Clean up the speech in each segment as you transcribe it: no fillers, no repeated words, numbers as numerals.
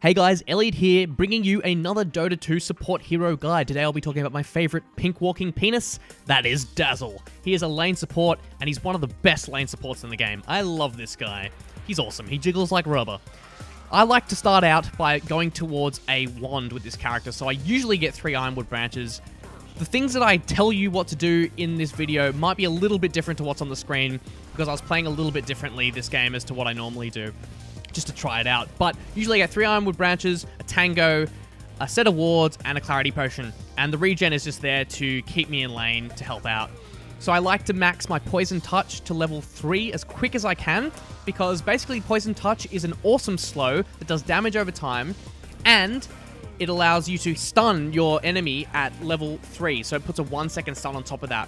Hey guys, Elliot here, bringing you another Dota 2 support hero guide. Today I'll be talking about my favorite pink walking penis, that is Dazzle. He is a lane support, and he's one of the best lane supports in the game. I love this guy. He's awesome. He jiggles like rubber. I like to start out by going towards a wand with this character, so I usually get 3 ironwood branches. The things that I tell you what to do in this video might be a little bit different to what's on the screen, because I was playing a little bit differently this game as to what I normally do, just to try it out. But usually I get 3 ironwood branches, a tango, a set of wards, and a clarity potion. And the regen is just there to keep me in lane to help out. So I like to max my poison touch to level 3 as quick as I can, because basically poison touch is an awesome slow that does damage over time, and it allows you to stun your enemy at level 3. So it puts a 1-second stun on top of that.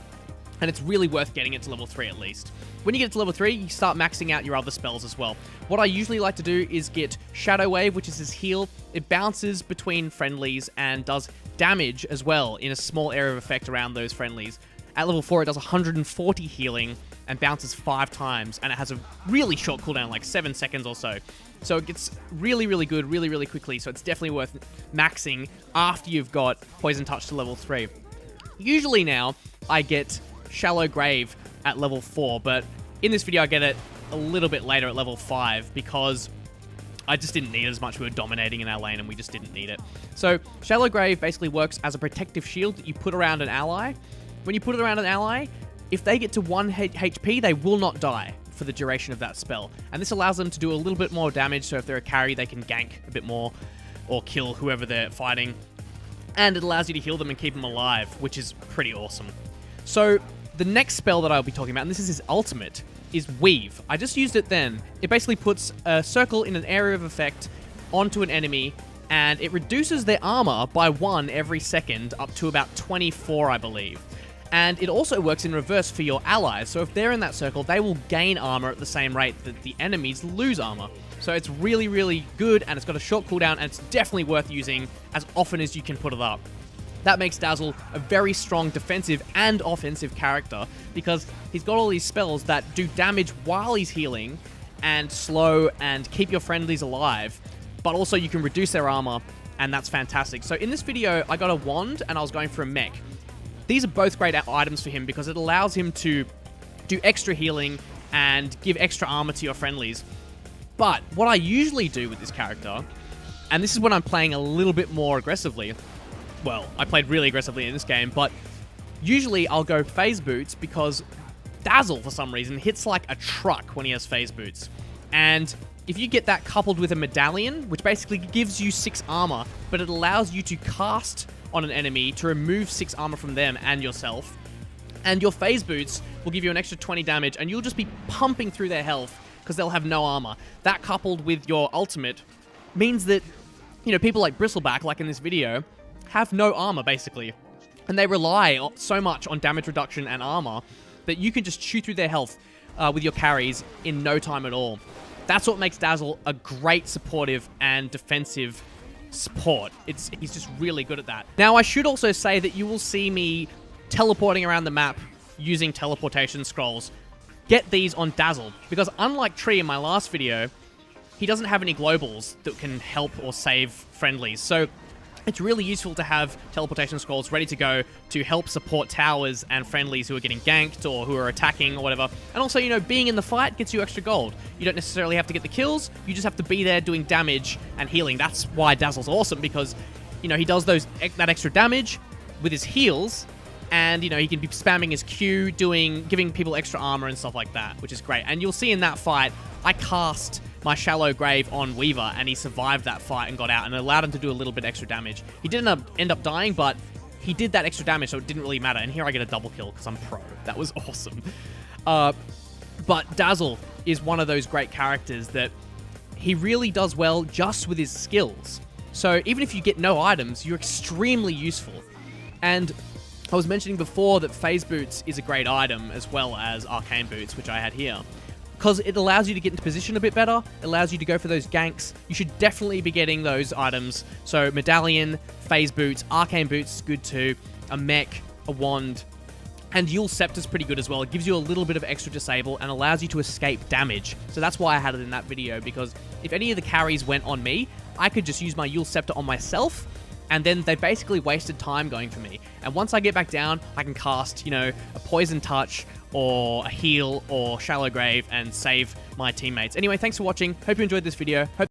And it's really worth getting it to level 3 at least. When you get to level 3, you start maxing out your other spells as well. What I usually like to do is get Shadow Wave, which is his heal. It bounces between friendlies and does damage as well in a small area of effect around those friendlies. At level 4, it does 140 healing and bounces 5 times, and it has a really short cooldown, like 7 seconds or so. So it gets really, really good really quickly, so it's definitely worth maxing after you've got Poison Touch to level 3. Usually now, I get Shallow Grave at level 4, but in this video I get it a little bit later at level 5 because I just didn't need it as much. We were dominating in our lane and we just didn't need it. So Shallow Grave basically works as a protective shield that you put around an ally. When you put it around an ally, if they get to 1 HP, they will not die for the duration of that spell. And this allows them to do a little bit more damage, so if they're a carry, they can gank a bit more or kill whoever they're fighting. And it allows you to heal them and keep them alive, which is pretty awesome. So the next spell that I'll be talking about, and this is his ultimate, is Weave. I just used it then. It basically puts a circle in an area of effect onto an enemy, and it reduces their armor by 1 every second, up to about 24, I believe. And it also works in reverse for your allies, so if they're in that circle, they will gain armor at the same rate that the enemies lose armor. So it's really good, and it's got a short cooldown, and it's definitely worth using as often as you can put it up. That makes Dazzle a very strong defensive and offensive character, because he's got all these spells that do damage while he's healing, and slow, and keep your friendlies alive, but also you can reduce their armor, and that's fantastic. So in this video, I got a wand, and I was going for a mech. These are both great items for him, because it allows him to do extra healing and give extra armor to your friendlies. But what I usually do with this character, and this is when I'm playing a little bit more aggressively, well, I played really aggressively in this game, but usually I'll go phase boots because Dazzle, for some reason, hits like a truck when he has phase boots. And if you get that coupled with a Medallion, which basically gives you 6 armor, but it allows you to cast on an enemy to remove 6 armor from them and yourself, and your phase boots will give you an extra 20 damage, and you'll just be pumping through their health because they'll have no armor. That coupled with your ultimate means that, you know, people like Bristleback, like in this video, have no armor, basically. And they rely so much on damage reduction and armor that you can just shoot through their health with your carries in no time at all. That's what makes Dazzle a great supportive and defensive support. He's just really good at that. Now, I should also say that you will see me teleporting around the map using teleportation scrolls. Get these on Dazzle, because unlike Tree in my last video, he doesn't have any globals that can help or save friendlies. So it's really useful to have teleportation scrolls ready to go to help support towers and friendlies who are getting ganked or who are attacking or whatever. And also, you know, being in the fight gets you extra gold. You don't necessarily have to get the kills, you just have to be there doing damage and healing. That's why Dazzle's awesome, because, you know, he does that extra damage with his heals, and, you know, he can be spamming his Q, giving people extra armor and stuff like that, which is great. And you'll see in that fight, I cast my Shallow Grave on Weaver, and he survived that fight and got out, and it allowed him to do a little bit extra damage. He didn't end up dying, but he did that extra damage, so it didn't really matter. And here I get a double kill, because I'm pro. That was awesome. But Dazzle is one of those great characters that he really does well just with his skills. So even if you get no items, you're extremely useful. And I was mentioning before that Phase Boots is a great item, as well as Arcane Boots, which I had here, because it allows you to get into position a bit better, it allows you to go for those ganks. You should definitely be getting those items. So Medallion, Phase Boots, Arcane Boots is good too, a mech, a wand, And Yule Scepter's pretty good as well. It gives you a little bit of extra disable and allows you to escape damage. So that's why I had it in that video, because if any of the carries went on me, I could just use my Yule Scepter on myself, and then they basically wasted time going for me. And once I get back down, I can cast, you know, a Poison Touch or a Heal or Shallow Grave and save my teammates. Anyway, thanks for watching. Hope you enjoyed this video.